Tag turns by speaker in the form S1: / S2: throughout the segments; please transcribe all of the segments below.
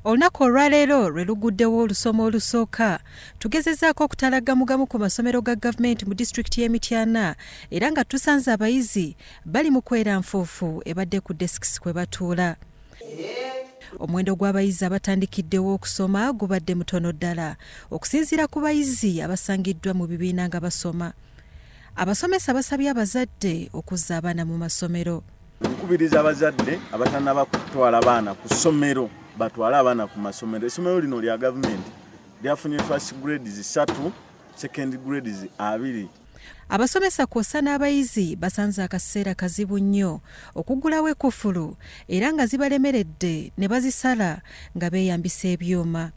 S1: Olunaku olwaleero lwe luguddewo olusoma olusooka. Tugezezzaako okutalagamugamu ku masomero ga gavumenti mu disitulikiti y'e Mityana era nga tusanze abayizi bali mu kwera nfuufu ebadde ku desks kwe batuula. Omuwendo gw'abayizi abatandikiddewo okusoma gubadde mutono ddala okusinziira ku bayizi abasangiddwa mu bibiina nga basoma. Abasomesa basabye abazadde okuzza abaana mu masomero.
S2: Nkubiriza abazadde abatannaba kutwala abaana ku ssomero batwala abaana ku masomero. Essomero lino lya gavumenti lyafunye first grades 3, second grades 2.
S1: Abasomesa kw'ossa n'abayizi basanze akaseera kazibu nnyo okuggulawo ekkufulu era nga zibalemeredde ne bazisala nga beeyambisa ebyuma.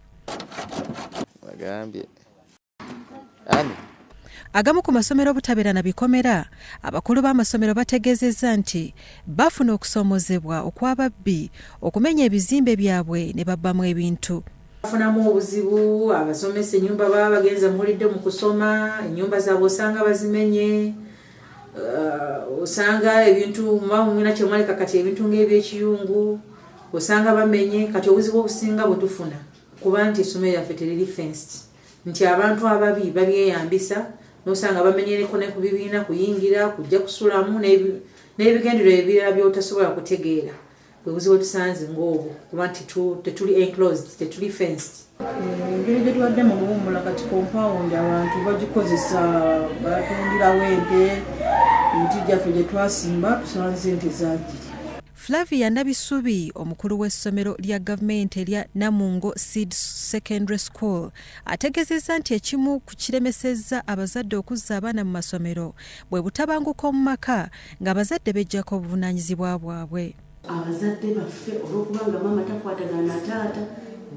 S1: Agamu ku masomero butabeera na bikomera, abakulu b'amasomero bategeezezza nti bafuna okusoomozebwa okw'ababbi okumenya ebizimbe byabwe ne babbamu ebintu.
S3: Bafunamu obuzibu, abasomesa ennyumba baba bagenza muwulidde mu kusoma, ennyumba zaabwe osanga bazimenye, osanga ebintu mwina kye mwaleka kati ebintu ng'ebyekiyungu, osanga bamenye. Kati obuzibu obusinga bwe tufuna kuba nti essomero lyaffe teriri fenced, nti abantu ababi babyeyambisa n'osanga bamenyereko ne ku bibiina kuyingira, kujja kusulamu n'ebigendererwa ebirala by'otasobola kutegeera. Bwe buzibu tusanze ng'obwo kuba nti tetuli enclosed, tetuli fenced.
S4: Engeri gye tuwadde mu buwummula kati compound abantu bagikozesa batundirawo ente, emiti gyaffe gye twasimba tusanze ente zaagiri.
S1: Flavia Nabisubi, omukulu w'essomero lya gavumenti erya Namungo Seed Secondary School, ategeezezza nti ekimu ku kiremesezza abazadde okuzza abaana mu masomero bwe butabanguko mu maka ng'abazadde bejjako obuvunaanyizibwa bwabwe.
S5: Abazadde baffe olw'okubanga maama takwatagana na taata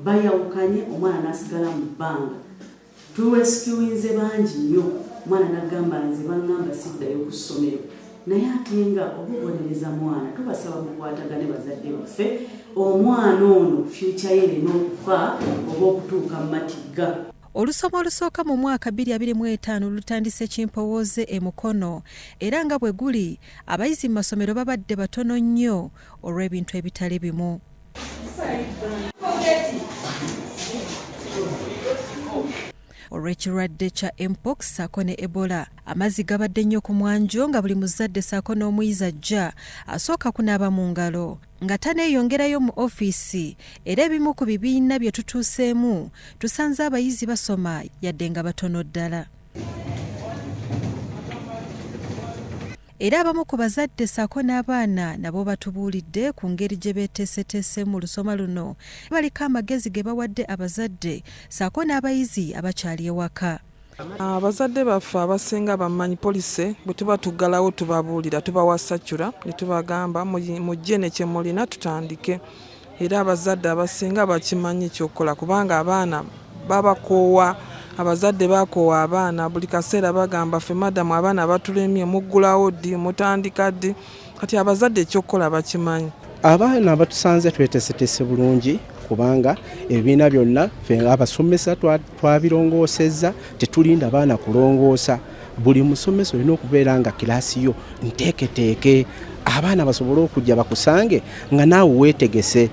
S5: bayawukanye, omwana n'asigala mu bbanga. Tuweesikiwinze bangi nnyo, omwana n'agamba nze baŋŋamba siddayo ku ssomero. Naye ate nga obubonereza mwana tubasaba mukwatagane bazadde baffe, omwana ono fyucha ye erina okufa oba okutuuka mu matigga.
S1: Olusoma olusooka mu mwaka 2025 lutandise Kimpowooze e Mukono era nga bwe guli abayizi mu masomero babadde batono nnyo olw'ebintu ebitali bimu. Olw'ekirwadde kya mpox ssaako ne Ebola, amazzi gabadde nnyo ku mwanjo nga buli muzadde ssaako n'omuyizi ajja asooka kunaaba mu ngalo nga taneeyongerayo mu ofiisi, era ebimu ku bibiina bye tutuuseemu tusanze abayizi basoma yadde nga batono ddala. Era abamu ku bazadde ssaako n'abaana nabo batubuulidde ku ngeri gye beeteeseteese mu lusoma luno baliko amagezi ge bawadde abazadde ssaako n'abayizi abakyali ewaka.
S6: Abazadde baffe abasinga bamanyi poliisi bwe tuba tuggalawo tubabuulira, tubawasacula ne tubagamba mujje ne kye mulina tutandike. Era abazadde abasinga bakimanyi ky'okukola kubanga abaana babakoowa. Abazadde bakoowa abaana buli kaseera bagamba ffe madamu abaana batulemye muggulawo ddi mutandika ddi. Kati abazadde ekyokukola bakimanyi.
S7: Abaana abatusanze tweteeseteese bulungi kubanga ebibiina byonna ffe abasomesa twabirongoosezza, tetulinda baana kulongoosa. Buli musomesa olina okubeera nga kiraasi yo nteeketeeke, abaana basobole okujja bakusange nga naawe weetegese.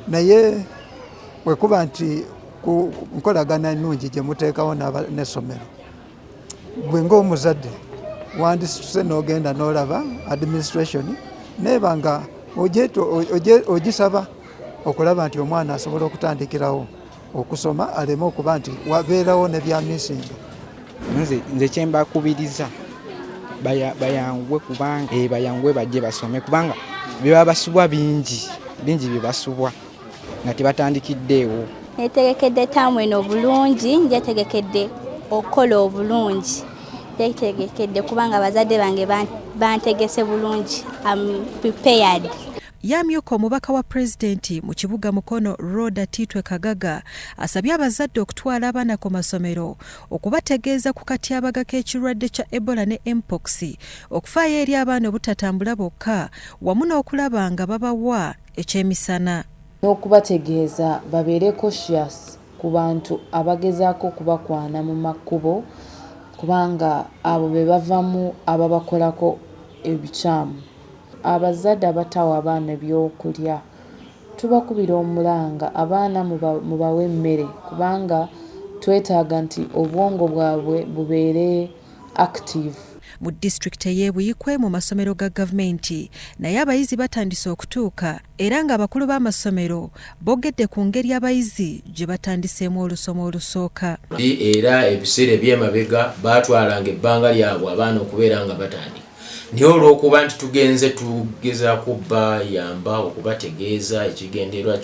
S8: Naye bwe kuba nti ku nkolagana ennungi gye muteekawo n'essomero, gwe ng'omuzadde wandisituse n'ogenda n'olaba administration neeba nga ogisaba okulaba nti omwana asobola okutandikirawo okusoma, aleme okuba nti wabeerawo ne bya misinga.
S9: Nze kye mbakubiriza bayangwe kubanga bayangwe bajje basome kubanga bye basubwa bingi bye basubwa nga tebatandikiddeewo.
S10: Netegekedde taamu eno obulungi, njetegekedde okukola obulungi, njetegekedde kubanga abazadde bange bantegese bulungi. I'm prepared.
S1: Yamyuka omubaka wa pulezidenti mu kibuga Mukono Roda Titwe Kagaga asabye abazadde okutwala abaana ku masomero okubategeeza ku katyabaga k'ekirwadde kya Ebola ne mpox, okufaayo eri abaana obutatambula bokka wamu n'okulaba nga babawa ekyemisana.
S11: N'okubategeeza babeere cautious ku bantu abagezaako okubakwana mu makubo kubanga abo be bavamu ababakolako ebikyamu. Abazadde abatawa abaana ebyokulya tubakubira omulanga abaana mubawe emmere kubanga twetaaga nti obwongo bwabwe bubeere active.
S1: Mu disitulikiti ey'Ebuyikwe mu masomero ga gavumenti naye abayizi batandise okutuuka era ng'abakulu b'amasomero boogedde ku ngeri abayizi gye batandiseemu olusomo olusooka.
S12: Era ebiseera eby'emabega baatwalanga ebbanga lyabwe abaana okubeera nga batandika. Naye olw'okuba nti tugezaako bayamba okubategeeza ekigendererwa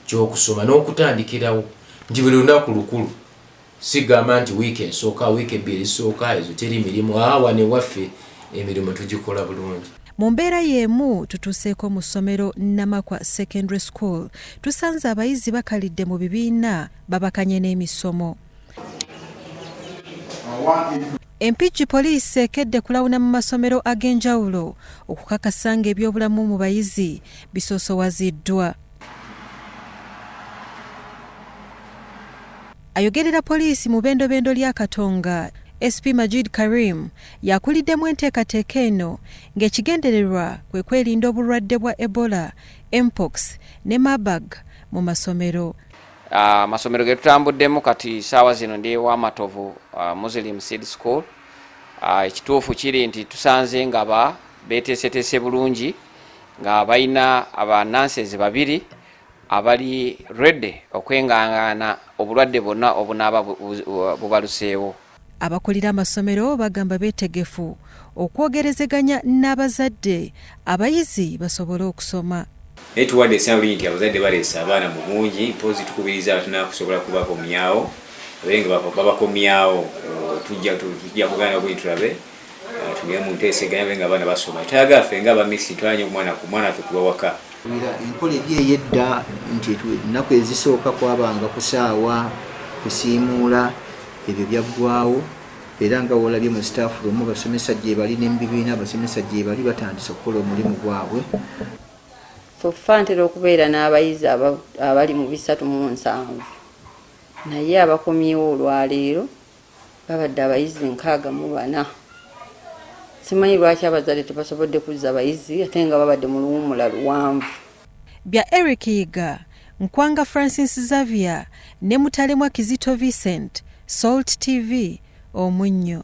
S12: ky'okusoma n'okutandikirawo nti buli lunaku lukulu. Sigamba nti wiiki esooka wiiki ebbiri esooka ezo teri mirimu wane waffe emirimu tugikola bulungi.
S1: Mu mbeera y'emu tutuuseeko mu ssomero Namakwa Secondary School tusanze abayizi bakalidde mu bibiina babakanye n'emisomo. Empigi poliisi ekedde kulawuna mu masomero ag'enjawulo okukakasa nga ebyobulamu mu bayizi bisoosowaziddwa. Ayogerera poliisi mu bendobendo lya Katonga, SP Majid Karim yakuliddemu enteekateeka eno ng'ekigendererwa kwe kwerinda obulwadde bwa Ebola, Mpox ne Marburg mu masomero.
S13: Amasomero ge tutambuddemu kati saawa zino ndi wa Matovu Muslim Seed School. Ekituufu kiri nti tusanze nga beeteeseteese bulungi nga balina abananses babiri abali ready okwengangana obulwadde bonna obunaaba bubaluseewo.
S1: Abakulira amasomero bagamba beetegefu okwogerezeganya n'abazadde abayizi basobole okusoma.
S14: Naye tuwadde essanyu lingi nti abazadde baleese abaana mu bungi mpozi tukubiriza abatalina kusobola kubakomyawo abenga babakomyawo tujja kugaana bwe tulabe tugenda mu nteeseganya abenga abaana basoma tayagala ffe nga abamisi twanye omwana ku mwana ffe kubawaka.
S15: Enkola ebyeyedda nti ennaku ezisooka kwabanga kusaawa kusiimuula ebyo byaggwawo era nga wolabye mu staff room basomesa gye bali n'ebibiina abasomesa gye bali batandise okukola omulimu gwabwe.
S16: Tofantera okubeera n'abayizi abali mu 307 naye abakomyewo olwaleero babadde abayizi 64. Simanyi lwaki abazadde tebasobodde kuzza abayizi ate nga babadde mu luwummula luwanvu.
S1: Bya Eric Yiga, Nkwanga Francis Xavier ne Mutalemwa Kizito Vincent, Salt TV, Omunnyo.